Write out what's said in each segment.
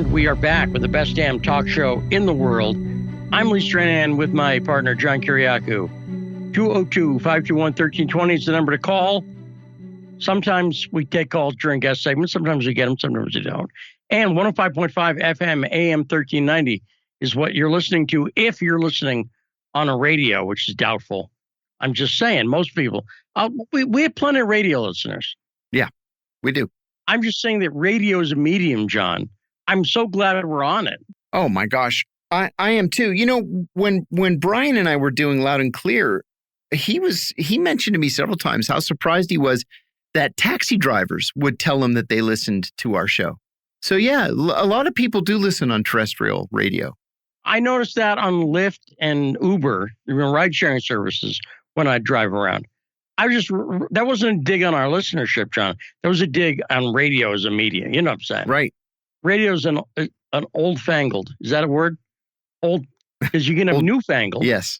And we are back with the best damn talk show in the world. I'm Lee Stranahan with my partner, John Kiriakou. 202-521-1320 is the number to call. Sometimes we take calls during guest segments. Sometimes we get them, sometimes we don't. And 105.5 FM, AM 1390 is what you're listening to if you're listening on a radio, which is doubtful. I'm just saying, most people. We have plenty of radio listeners. Yeah, we do. I'm just saying that radio is a medium, John. I'm so glad we're on it. Oh, my gosh. I am too. You know, when Brian and I were doing Loud and Clear, he mentioned to me several times how surprised he was that taxi drivers would tell him that they listened to our show. So, yeah, a lot of people do listen on terrestrial radio. I noticed that on Lyft and Uber, ride-sharing services, when I drive around. That wasn't a dig on our listenership, John. That was a dig on radio as a media. You know what I'm saying? Right. Radio's an old-fangled. Is that a word? Old, because you can have newfangled. Yes.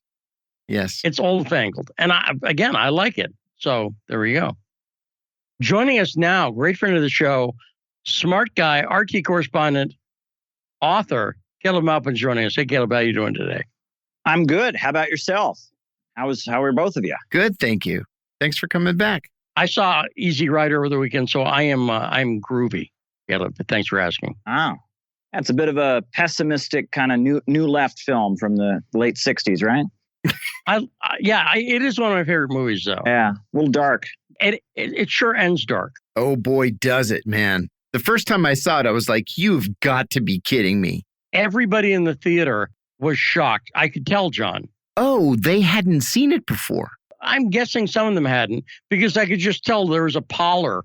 Yes. It's old-fangled. And I like it. So there we go. Joining us now, great friend of the show, smart guy, RT correspondent, author, Caleb Maupin joining us. Hey, Caleb, how are you doing today? I'm good. How about yourself? How are both of you? Good, thank you. Thanks for coming back. I saw Easy Rider over the weekend, so I'm groovy, Caleb. Thanks for asking. Oh, that's a bit of a pessimistic kind of new left film from the late 60s, right? It is one of my favorite movies, though. Yeah, a little dark. It sure ends dark. Oh, boy, does it, man. The first time I saw it, I was like, you've got to be kidding me. Everybody in the theater was shocked. I could tell, John. Oh, they hadn't seen it before. I'm guessing some of them hadn't, because I could just tell there was a pallor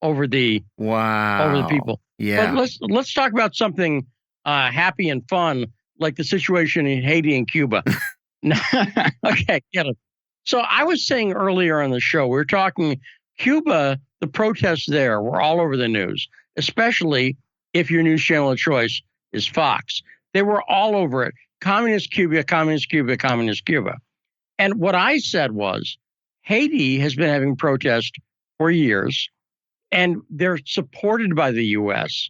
over the people. Yeah. But let's talk about something happy and fun, like the situation in Haiti and Cuba. Okay, get it. So I was saying earlier on the show, we were talking Cuba, the protests there were all over the news, especially if your news channel of choice is Fox. They were all over it. Communist Cuba, communist Cuba, communist Cuba. And what I said was, Haiti has been having protests for years, and they're supported by the U.S.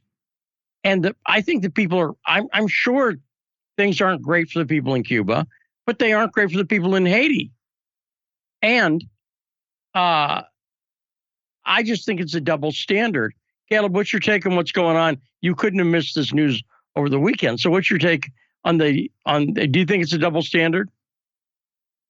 And I think the people I'm sure things aren't great for the people in Cuba, but they aren't great for the people in Haiti. And I just think it's a double standard. Caleb, what's your take on what's going on? You couldn't have missed this news over the weekend. So what's your take on do you think it's a double standard?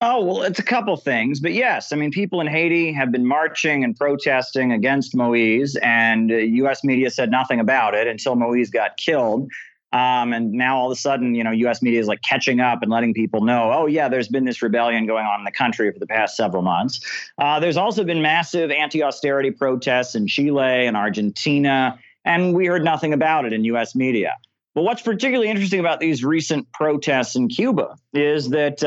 Oh, well, it's a couple things. But yes, I mean, people in Haiti have been marching and protesting against Moïse, and U.S. media said nothing about it until Moïse got killed. And now all of a sudden, U.S. media is like catching up and letting people know, oh, yeah, there's been this rebellion going on in the country for the past several months. There's also been massive anti-austerity protests in Chile and Argentina, and we heard nothing about it in U.S. media. But what's particularly interesting about these recent protests in Cuba is that,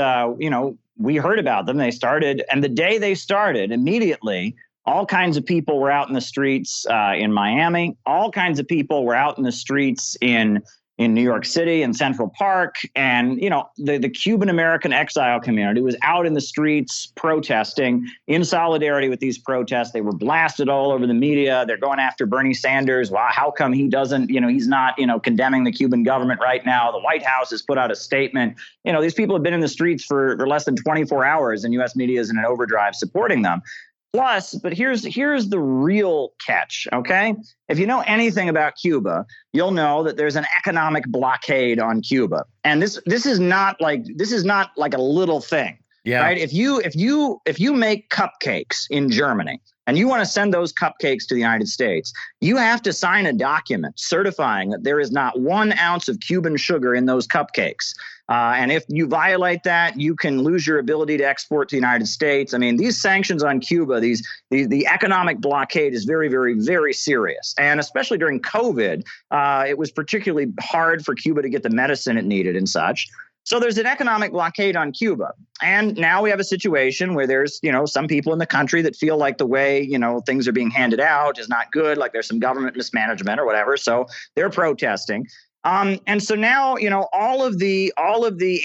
we heard about them. They started, and the day they started, immediately, all kinds of people were out in the streets in Miami. All kinds of people were out in the streets in New York City and Central Park. And, the Cuban-American exile community was out in the streets protesting in solidarity with these protests. They were blasted all over the media. They're going after Bernie Sanders. Wow, how come he doesn't, he's not, condemning the Cuban government right now? The White House has put out a statement. These people have been in the streets for less than 24 hours, and U.S. media is in an overdrive supporting them. Plus, but here's the real catch, okay? If you know anything about Cuba, you'll know that there's an economic blockade on Cuba. And this is not like a little thing. Yeah. Right? If you make cupcakes in Germany and you want to send those cupcakes to the United States, you have to sign a document certifying that there is not 1 ounce of Cuban sugar in those cupcakes. And if you violate that, you can lose your ability to export to the United States. I mean, these sanctions on Cuba, the economic blockade is very, very, very serious. And especially during COVID, it was particularly hard for Cuba to get the medicine it needed and such. So there's an economic blockade on Cuba. And now we have a situation where there's, some people in the country that feel like the way, things are being handed out is not good, like there's some government mismanagement or whatever. So they're protesting. And so now, all of the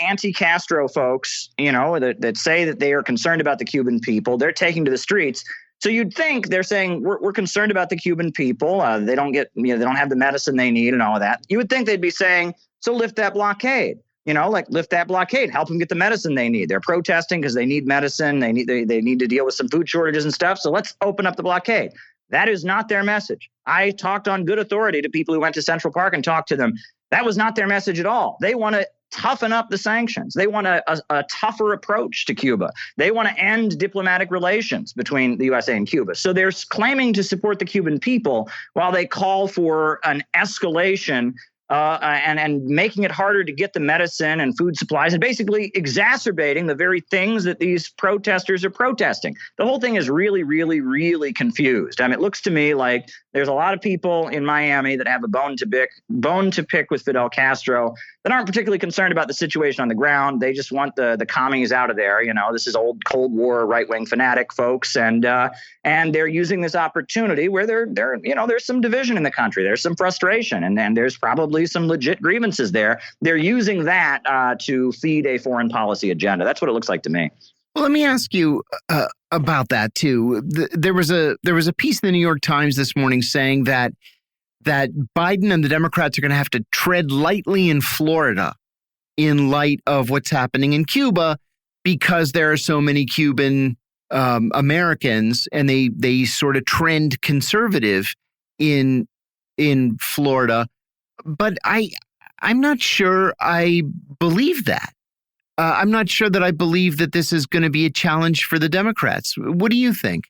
anti-Castro folks, that say that they are concerned about the Cuban people, they're taking to the streets. So you'd think they're saying we're concerned about the Cuban people. They don't get, they don't have the medicine they need and all of that. You would think they'd be saying, so lift that blockade. Lift that blockade, help them get the medicine they need. They're protesting because they need medicine. They need to deal with some food shortages and stuff. So let's open up the blockade. That is not their message. I talked on good authority to people who went to Central Park and talked to them. That was not their message at all. They want to toughen up the sanctions. They want a tougher approach to Cuba. They want to end diplomatic relations between the USA and Cuba. So they're claiming to support the Cuban people while they call for an escalation and making it harder to get the medicine and food supplies, and basically exacerbating the very things that these protesters are protesting. The whole thing is really, really, really confused. I mean, it looks to me like there's a lot of people in Miami that have a bone to pick with Fidel Castro that aren't particularly concerned about the situation on the ground. They just want the commies out of there. This is old Cold War right-wing fanatic folks, and they're using this opportunity where there's some division in the country. There's some frustration, and there's probably some legit grievances there. They're using that to feed a foreign policy agenda. That's what it looks like to me. Well, let me ask you about that too. There was a piece in the New York Times this morning saying that Biden and the Democrats are going to have to tread lightly in Florida in light of what's happening in Cuba, because there are so many Cuban Americans, and they sort of trend conservative in Florida. But I'm not sure I believe that. I'm not sure that I believe that this is going to be a challenge for the Democrats. What do you think?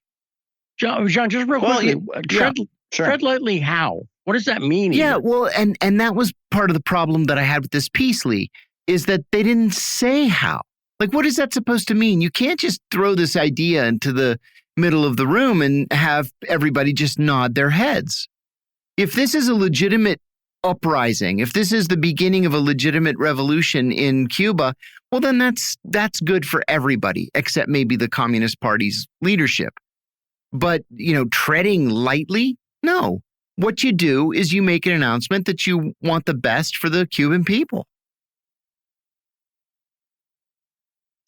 John, just real quickly, tread lightly how? What does that mean? Yeah, well, and that was part of the problem that I had with this piece, Lee, is that they didn't say how. Like, what is that supposed to mean? You can't just throw this idea into the middle of the room and have everybody just nod their heads. If this is a legitimate uprising, if this is the beginning of a legitimate revolution in Cuba, well, then that's good for everybody, except maybe the Communist Party's leadership. But, treading lightly? No. What you do is you make an announcement that you want the best for the Cuban people.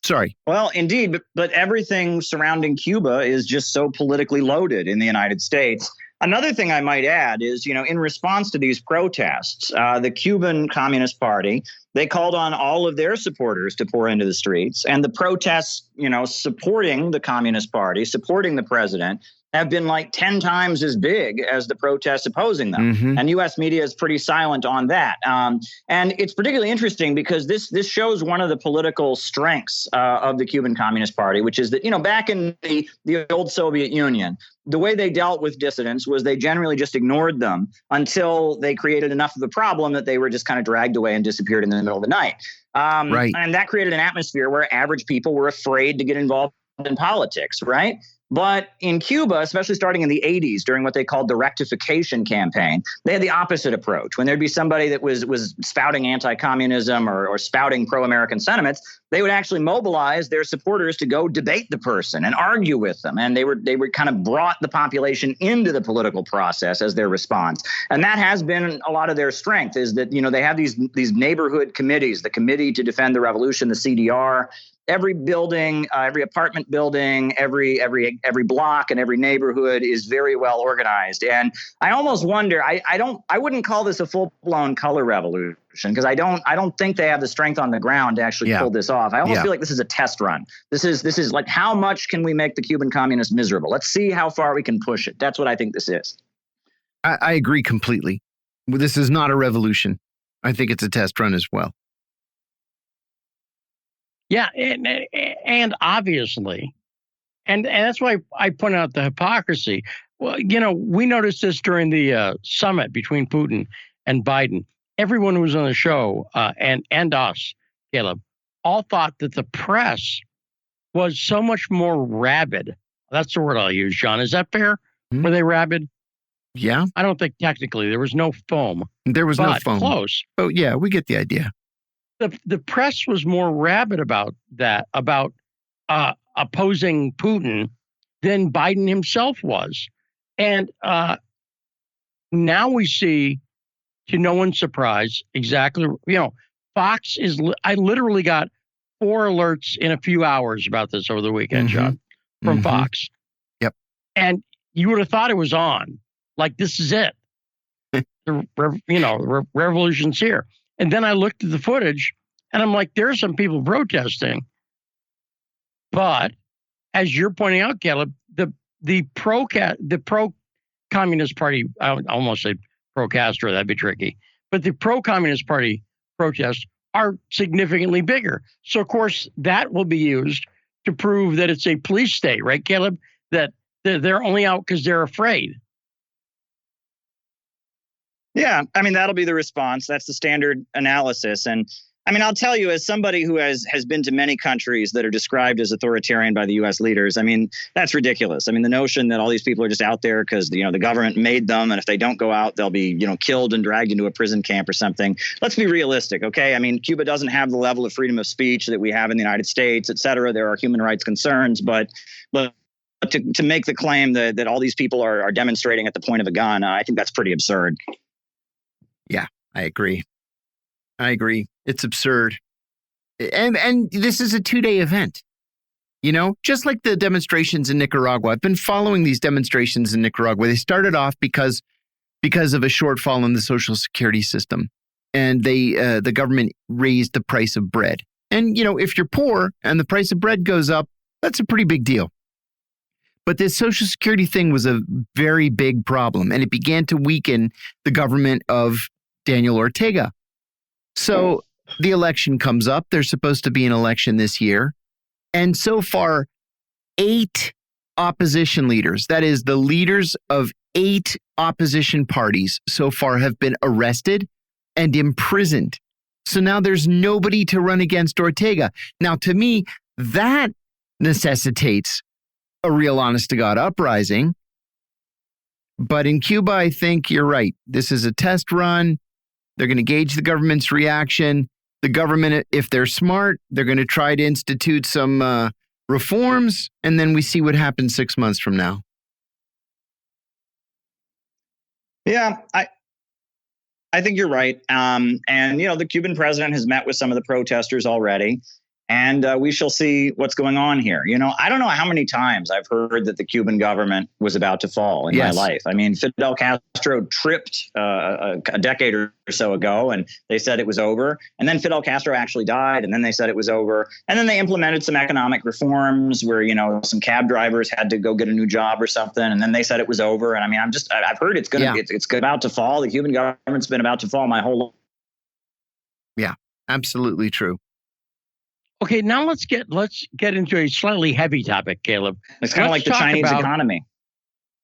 Sorry. Well, indeed, but everything surrounding Cuba is just so politically loaded in the United States. Another thing I might add is, in response to these protests, the Cuban Communist Party, they called on all of their supporters to pour into the streets. And the protests, supporting the Communist Party, supporting the president, have been like 10 times as big as the protests opposing them. Mm-hmm. And U.S. media is pretty silent on that. And it's particularly interesting because this shows one of the political strengths of the Cuban Communist Party, which is that, back in the old Soviet Union, the way they dealt with dissidents was they generally just ignored them until they created enough of a problem that they were just kind of dragged away and disappeared in the middle of the night. Right. And that created an atmosphere where average people were afraid to get involved in politics, right? But in Cuba, especially starting in the 80s, during what they called the rectification campaign, they had the opposite approach. When there'd be somebody that was spouting anti-communism or spouting pro-American sentiments, they would actually mobilize their supporters to go debate the person and argue with them. And they were kind of brought the population into the political process as their response. And that has been a lot of their strength, is that, they have these neighborhood committees, the Committee to Defend the Revolution, the CDR. Every building, every apartment building, every block and every neighborhood is very well organized. And I almost wonder, I wouldn't call this a full-blown color revolution, because I don't think they have the strength on the ground to actually pull this off. I almost feel like this is a test run. This is like, how much can we make the Cuban communists miserable? Let's see how far we can push it. That's what I think this is. I agree completely. This is not a revolution. I think it's a test run as well. Yeah, and obviously, and that's why I point out the hypocrisy. Well, we noticed this during the summit between Putin and Biden. Everyone who was on the show and us, Caleb, all thought that the press was so much more rabid. That's the word I'll use, John. Is that fair? Mm-hmm. Were they rabid? Yeah. I don't think technically there was no foam. There was no foam. Close. Oh, yeah, we get the idea. The press was more rabid about that, about opposing Putin, than Biden himself was. And now we see, to no one's surprise, exactly, Fox is, I literally got 4 alerts in a few hours about this over the weekend, John, from Fox. Yep. And you would have thought it was on. Like, this is it. The revolution's here. And then I looked at the footage and I'm like, there are some people protesting. But as you're pointing out, Caleb, the pro-communist party, I almost say pro-Castro, that'd be tricky. But the pro-communist party protests are significantly bigger. So, of course, that will be used to prove that it's a police state, right, Caleb? That they're only out because they're afraid. Yeah, I mean, that'll be the response. That's the standard analysis. And I mean, I'll tell you, as somebody who has been to many countries that are described as authoritarian by the U.S. leaders, I mean, that's ridiculous. I mean, the notion that all these people are just out there because, the government made them, and if they don't go out, they'll be, killed and dragged into a prison camp or something. Let's be realistic, okay? I mean, Cuba doesn't have the level of freedom of speech that we have in the United States, et cetera. There are human rights concerns, but to make the claim that all these people are demonstrating at the point of a gun, I think that's pretty absurd. Yeah, I agree. It's absurd. And this is a 2-day event. Just like the demonstrations in Nicaragua. I've been following these demonstrations in Nicaragua. They started off because of a shortfall in the social security system. And the government raised the price of bread. And, if you're poor and the price of bread goes up, that's a pretty big deal. But this social security thing was a very big problem, and it began to weaken the government of Daniel Ortega. So the election comes up. There's supposed to be an election this year. And so far, 8 opposition leaders, that is the leaders of 8 opposition parties so far, have been arrested and imprisoned. So now there's nobody to run against Ortega. Now, to me, that necessitates a real honest-to-God uprising. But in Cuba, I think you're right. This is a test run. They're going to gauge the government's reaction. The government, if they're smart, they're going to try to institute some reforms, and then we see what happens 6 months from now. Yeah, I think you're right. And, the Cuban president has met with some of the protesters already. And we shall see what's going on here. I don't know how many times I've heard that the Cuban government was about to fall in my life. I mean, Fidel Castro tripped a decade or so ago, and they said it was over. And then Fidel Castro actually died, and then they said it was over. And then they implemented some economic reforms where, some cab drivers had to go get a new job or something. And then they said it was over. And I mean, I've heard it's about to fall. The Cuban government's been about to fall my whole life. Yeah, absolutely true. Okay, now let's get into a slightly heavy topic, Caleb. It's kind of like the Chinese economy.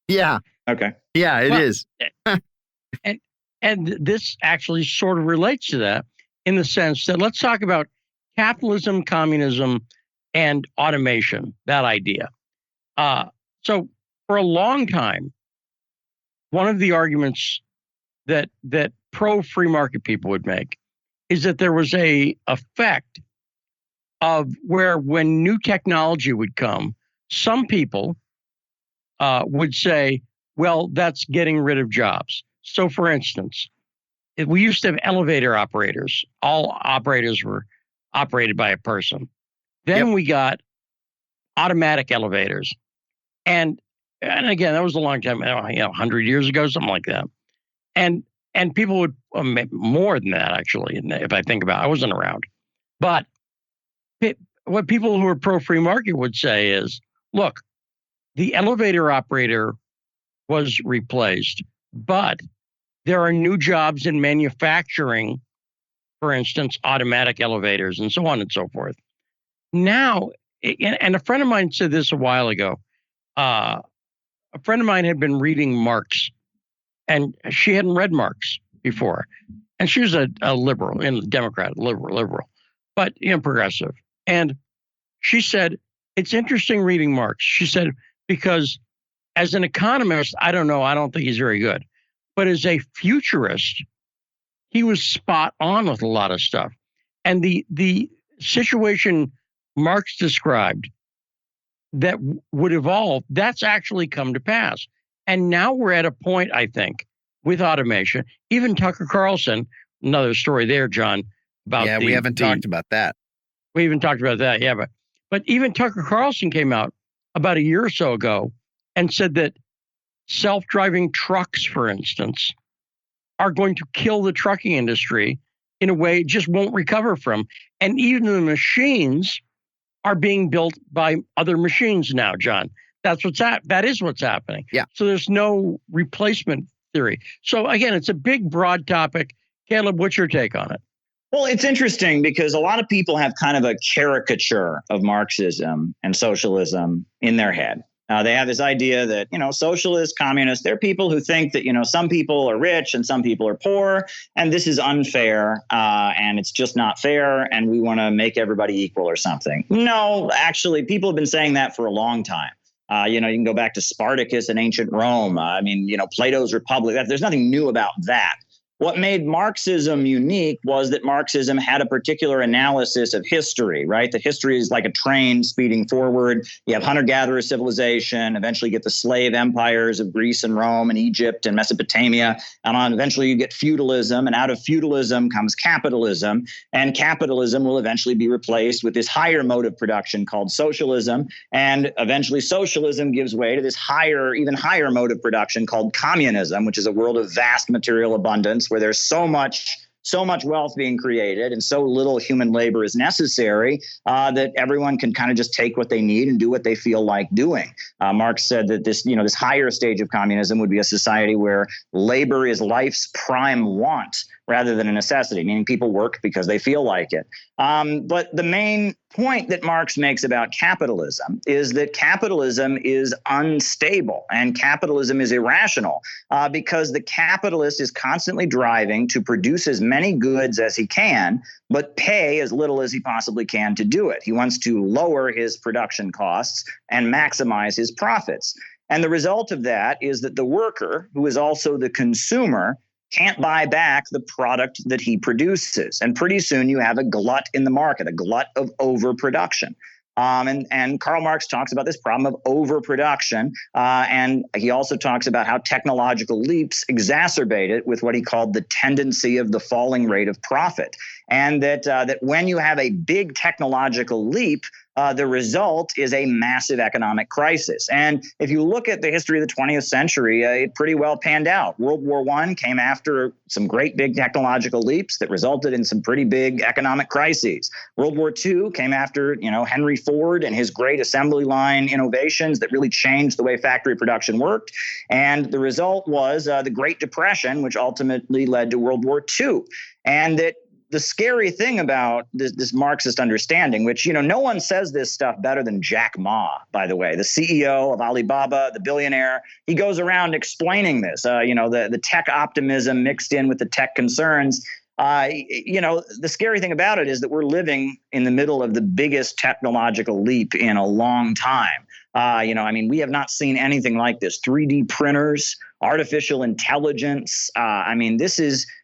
Yeah. Okay. Yeah, it is. and this actually sort of relates to that in the sense that let's talk about capitalism, communism, and automation, that idea. So for a long time, one of the arguments that pro-free market people would make is that there was a effect of where when new technology would come, some people would say, well, that's getting rid of jobs. So for instance, if we used to have elevator operators, all operators were operated by a person. Then we got automatic elevators. And again, that was a long time, 100 years ago, something like that. And people would, more than that, actually, if I think about it, I wasn't around. But what people who are pro-free market would say is, look, the elevator operator was replaced, but there are new jobs in manufacturing, for instance, automatic elevators and so on and so forth. Now, and a friend of mine said this a while ago, a friend of mine had been reading Marx, and she hadn't read Marx before. And she was a liberal, and a Democrat, liberal, but progressive. And she said, it's interesting reading Marx. She said, because as an economist, I don't think he's very good. But as a futurist, he was spot on with a lot of stuff. And the situation Marx described that would evolve, that's actually come to pass. And now we're at a point, I think, with automation. Even Tucker Carlson, another story there, John, about we haven't talked about that. We even talked about that, but even Tucker Carlson came out about a year or so ago and said that self-driving trucks, for instance, are going to kill the trucking industry in a way it just won't recover from. And even the machines are being built by other machines now, John. That is what's happening. Yeah. So there's no replacement theory. So again, it's a big, broad topic. Caleb, what's your take on it? Well, it's interesting because a lot of people have kind of a caricature of Marxism and socialism in their head. They have this idea that, socialists, communists, they're people who think that, some people are rich and some people are poor, and this is unfair, and it's just not fair, and we want to make everybody equal or something. No, actually, people have been saying that for a long time. You can go back to Spartacus in ancient Rome. Plato's Republic. There's nothing new about that. What made Marxism unique was that Marxism had a particular analysis of history, right? The history is like a train speeding forward. You have hunter-gatherer civilization, eventually you get the slave empires of Greece and Rome and Egypt and Mesopotamia, and eventually you get feudalism, and out of feudalism comes capitalism, and capitalism will eventually be replaced with this higher mode of production called socialism, and eventually socialism gives way to this even higher mode of production called communism, which is a world of vast material abundance, where there's so much wealth being created and so little human labor is necessary that everyone can kind of just take what they need and do what they feel like doing. Marx said that this higher stage of communism would be a society where labor is life's prime want rather than a necessity, meaning people work because they feel like it. But the main point that Marx makes about capitalism is that capitalism is unstable and capitalism is irrational because the capitalist is constantly driving to produce as many goods as he can, but pay as little as he possibly can to do it. He wants to lower his production costs and maximize his profits. And the result of that is that the worker, who is also the consumer, can't buy back the product that he produces. And pretty soon you have a glut in the market, a glut of overproduction. And Karl Marx talks about this problem of overproduction. And he also talks about how technological leaps exacerbate it with what he called the tendency of the falling rate of profit. And that when you have a big technological leap, the result is a massive economic crisis. And if you look at the history of the 20th century, it pretty well panned out. World War I came after some great big technological leaps that resulted in some pretty big economic crises. World War II came after, Henry Ford and his great assembly line innovations that really changed the way factory production worked. And the result was the Great Depression, which ultimately led to World War II. And that the scary thing about this Marxist understanding, which, no one says this stuff better than Jack Ma, by the way, the CEO of Alibaba, the billionaire. He goes around explaining this, the tech optimism mixed in with the tech concerns. The scary thing about it is that we're living in the middle of the biggest technological leap in a long time. We have not seen anything like this. 3D printers, artificial intelligence.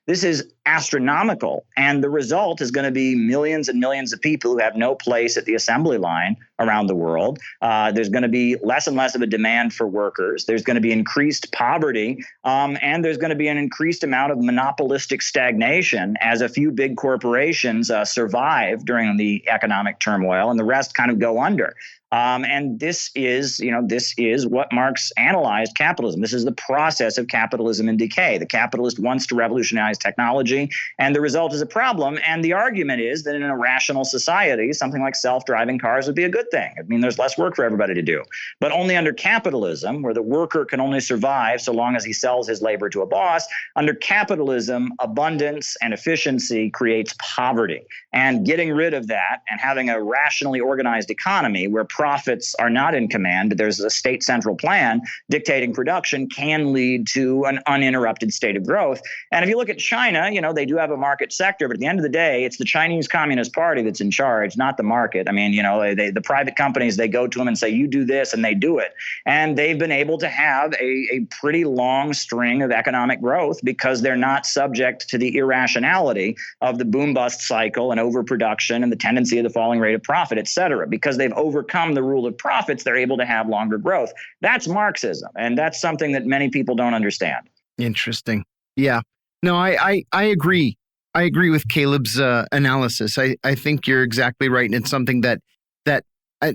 This is astronomical. And the result is going to be millions and millions of people who have no place at the assembly line around the world. There's going to be less and less of a demand for workers. There's going to be increased poverty. And there's going to be an increased amount of monopolistic stagnation as a few big corporations survive during the economic turmoil and the rest kind of go under. And this is what Marx analyzed capitalism. This is the process of capitalism in decay. The capitalist wants to revolutionize technology, and the result is a problem. And the argument is that in a rational society, something like self-driving cars would be a good thing. There's less work for everybody to do. But only under capitalism, where the worker can only survive so long as he sells his labor to a boss, under capitalism, abundance and efficiency creates poverty. And getting rid of that and having a rationally organized economy where profits are not in command, there's a state central plan dictating production, can lead to an uninterrupted state of growth. And if you look at China, they do have a market sector, but at the end of the day, it's the Chinese Communist Party that's in charge, not the market. The private companies, they go to them and say, you do this, and they do it. And they've been able to have a pretty long string of economic growth because they're not subject to the irrationality of the boom-bust cycle and overproduction and the tendency of the falling rate of profit, et cetera. Because they've overcome the rule of profits, they're able to have longer growth. That's Marxism, and that's something that many people don't understand. Interesting. Yeah. No, I agree. I agree with Caleb's analysis. I think you're exactly right, and it's something that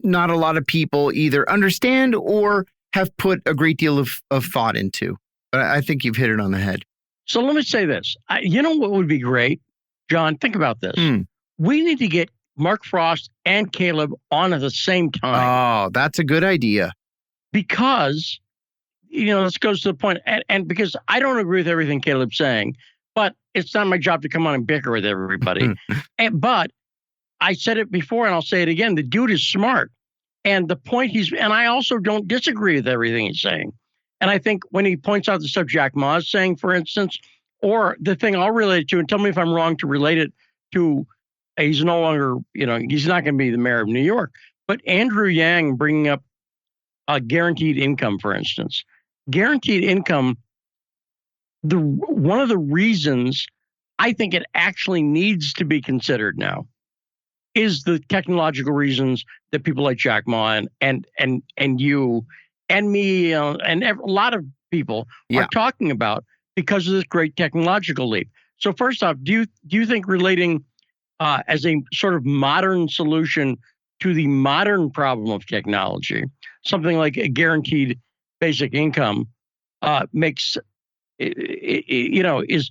not a lot of people either understand or have put a great deal of thought into. But I think you've hit it on the head. So let me say this. You know what would be great, John? Think about this. We need to get Mark Frost and Caleb on at the same time. Oh, that's a good idea. Because, this goes to the point, and because I don't agree with everything Caleb's saying, but it's not my job to come on and bicker with everybody. But I said it before, and I'll say it again. The dude is smart. And the point and I also don't disagree with everything he's saying. And I think when he points out the stuff Jack Ma is saying, for instance, or the thing I'll relate it to, and tell me if I'm wrong to relate it to, he's no longer, he's not going to be the mayor of New York, but Andrew Yang bringing up guaranteed income, for instance. Guaranteed income, one of the reasons I think it actually needs to be considered now is the technological reasons that people like Jack Ma and you and me and a lot of people are talking about because of this great technological leap. So first off, do you think relating as a sort of modern solution to the modern problem of technology, something like a guaranteed basic income makes is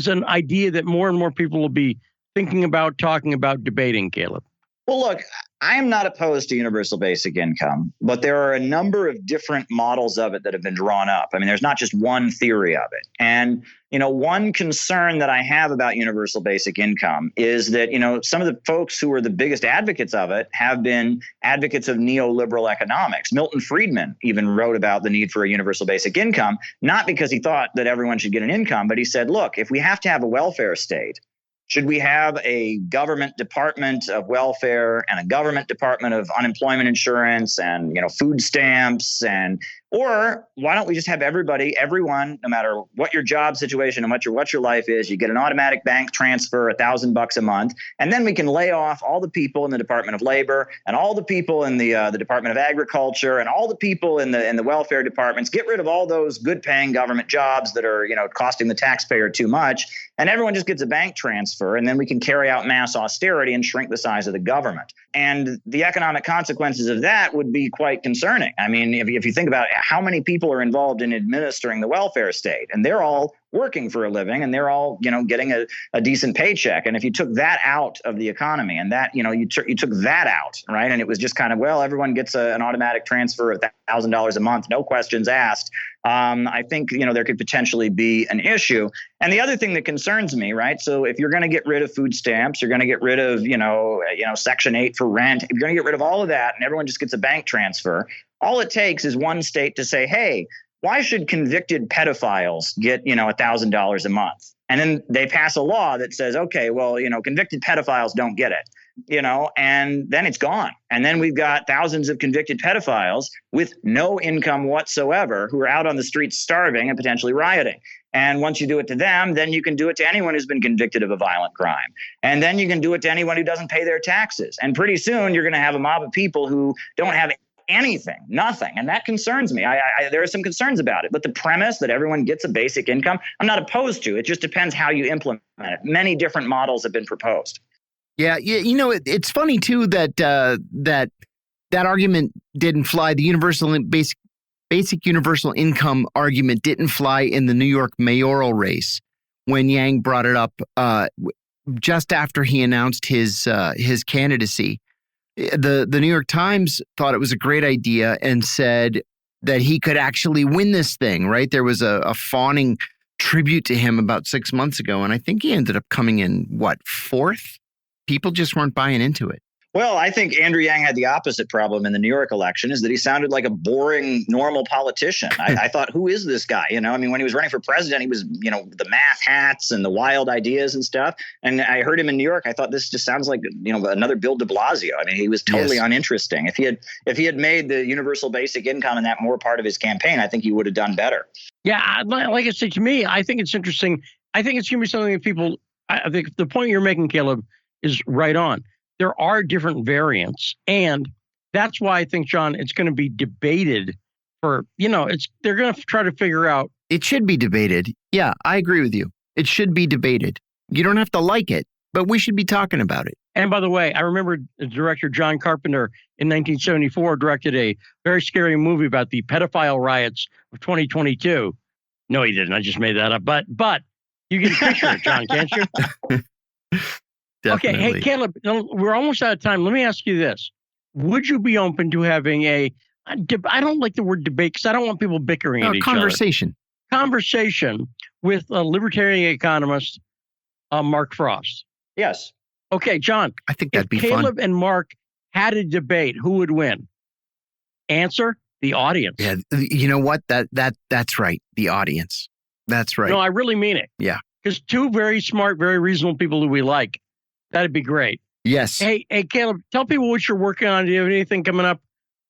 an idea that more and more people will be thinking about, talking about, debating, Caleb? Well, look, I am not opposed to universal basic income, but there are a number of different models of it that have been drawn up. I mean, there's not just one theory of it. And, one concern that I have about universal basic income is that, some of the folks who are the biggest advocates of it have been advocates of neoliberal economics. Milton Friedman even wrote about the need for a universal basic income, not because he thought that everyone should get an income, but he said, look, if we have to have a welfare state, should we have a government department of welfare and a government department of unemployment insurance and, food stamps or why don't we just have everyone, no matter what your job situation and what your life is, you get an automatic bank transfer, $1,000 a month, and then we can lay off all the people in the Department of Labor and all the people in the Department of Agriculture and all the people in the welfare departments. Get rid of all those good-paying government jobs that are costing the taxpayer too much, and everyone just gets a bank transfer, and then we can carry out mass austerity and shrink the size of the government. And the economic consequences of that would be quite concerning. I mean, if you think about how many people are involved in administering the welfare state, and they're all working for a living and they're all, getting a decent paycheck. And if you took that out of the economy and that, you took that out, right? And it was just kind of, well, everyone gets an automatic transfer of $1,000 a month, no questions asked. I think, there could potentially be an issue. And the other thing that concerns me, right? So if you're going to get rid of food stamps, you're going to get rid of, Section 8 for rent, if you're going to get rid of all of that and everyone just gets a bank transfer, all it takes is one state to say, hey, why should convicted pedophiles get, $1,000 a month? And then they pass a law that says, okay, well, convicted pedophiles don't get it, and then it's gone. And then we've got thousands of convicted pedophiles with no income whatsoever who are out on the streets starving and potentially rioting. And once you do it to them, then you can do it to anyone who's been convicted of a violent crime. And then you can do it to anyone who doesn't pay their taxes. And pretty soon you're going to have a mob of people who don't have anything, nothing. And that concerns me. There are some concerns about it. But the premise that everyone gets a basic income, I'm not opposed to. It just depends how you implement it. Many different models have been proposed. Yeah. It's funny, too, that that argument didn't fly. The basic universal income argument didn't fly in the New York mayoral race when Yang brought it up just after he announced his candidacy. The New York Times thought it was a great idea and said that he could actually win this thing, right? There was a fawning tribute to him about 6 months ago, and I think he ended up coming in, fourth? People just weren't buying into it. Well, I think Andrew Yang had the opposite problem in the New York election, is that he sounded like a boring, normal politician. I thought, who is this guy? When he was running for president, he was, the math hats and the wild ideas and stuff. And I heard him in New York. I thought, this just sounds like, another Bill de Blasio. I mean, he was totally uninteresting. If he had made the universal basic income and that more part of his campaign, I think he would have done better. Yeah, like I said, to me, I think it's interesting. I think it's going to be something that people, I think the point you're making, Caleb, is right on. There are different variants, and that's why I think, John, it's going to be debated for, they're going to try to figure out. It should be debated. Yeah, I agree with you. It should be debated. You don't have to like it, but we should be talking about it. And by the way, I remember the director John Carpenter in 1974 directed a very scary movie about the pedophile riots of 2022. No, he didn't. I just made that up. But you can picture it, John, can't you? Okay, hey, Caleb, we're almost out of time. Let me ask you this. Would you be open to having I don't like the word debate because I don't want people bickering at each conversation. other. Conversation with a libertarian economist, Mark Frost. Yes. Okay, John. I think that'd be Caleb fun. and Mark had a debate, who would win? Answer: the audience. Yeah, you know what? That's right. The audience. That's right. No, I really mean it. Yeah. Because two very smart, very reasonable people who we like. That'd be great. Yes. Hey, Caleb, tell people what you're working on. Do you have anything coming up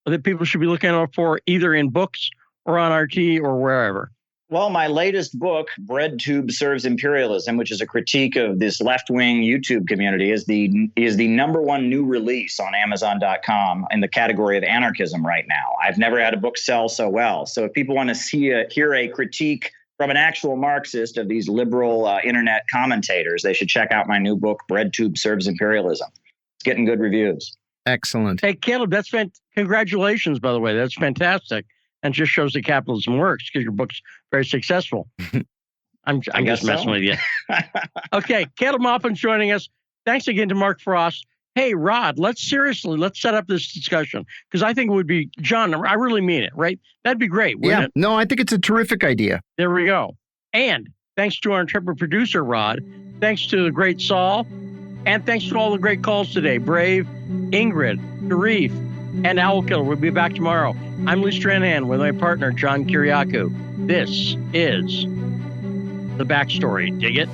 that people should be looking out for, either in books or on RT or wherever? Well, my latest book, Bread Tube Serves Imperialism, which is a critique of this left-wing YouTube community, is the #1 new release on Amazon.com in the category of anarchism right now. I've never had a book sell so well. So if people want to hear a critique from an actual Marxist of these liberal internet commentators, they should check out my new book, Bread Tube Serves Imperialism. It's getting good reviews. Excellent. Hey, Caleb, congratulations, by the way. That's fantastic. And just shows that capitalism works because your book's very successful. I'm just messing with you. Okay, Caleb Maupin's joining us. Thanks again to Mark Frost. Hey, Rod, let's set up this discussion because I think it would be, John, I really mean it, right? That'd be great, wouldn't it? No, I think it's a terrific idea. There we go. And thanks to our intrepid producer, Rod. Thanks to the great Saul. And thanks to all the great calls today. Brave, Ingrid, Sharif, and Owlkiller. We'll be back tomorrow. I'm Lee Stranahan with my partner, John Kiriakou. This is The Backstory. Dig it?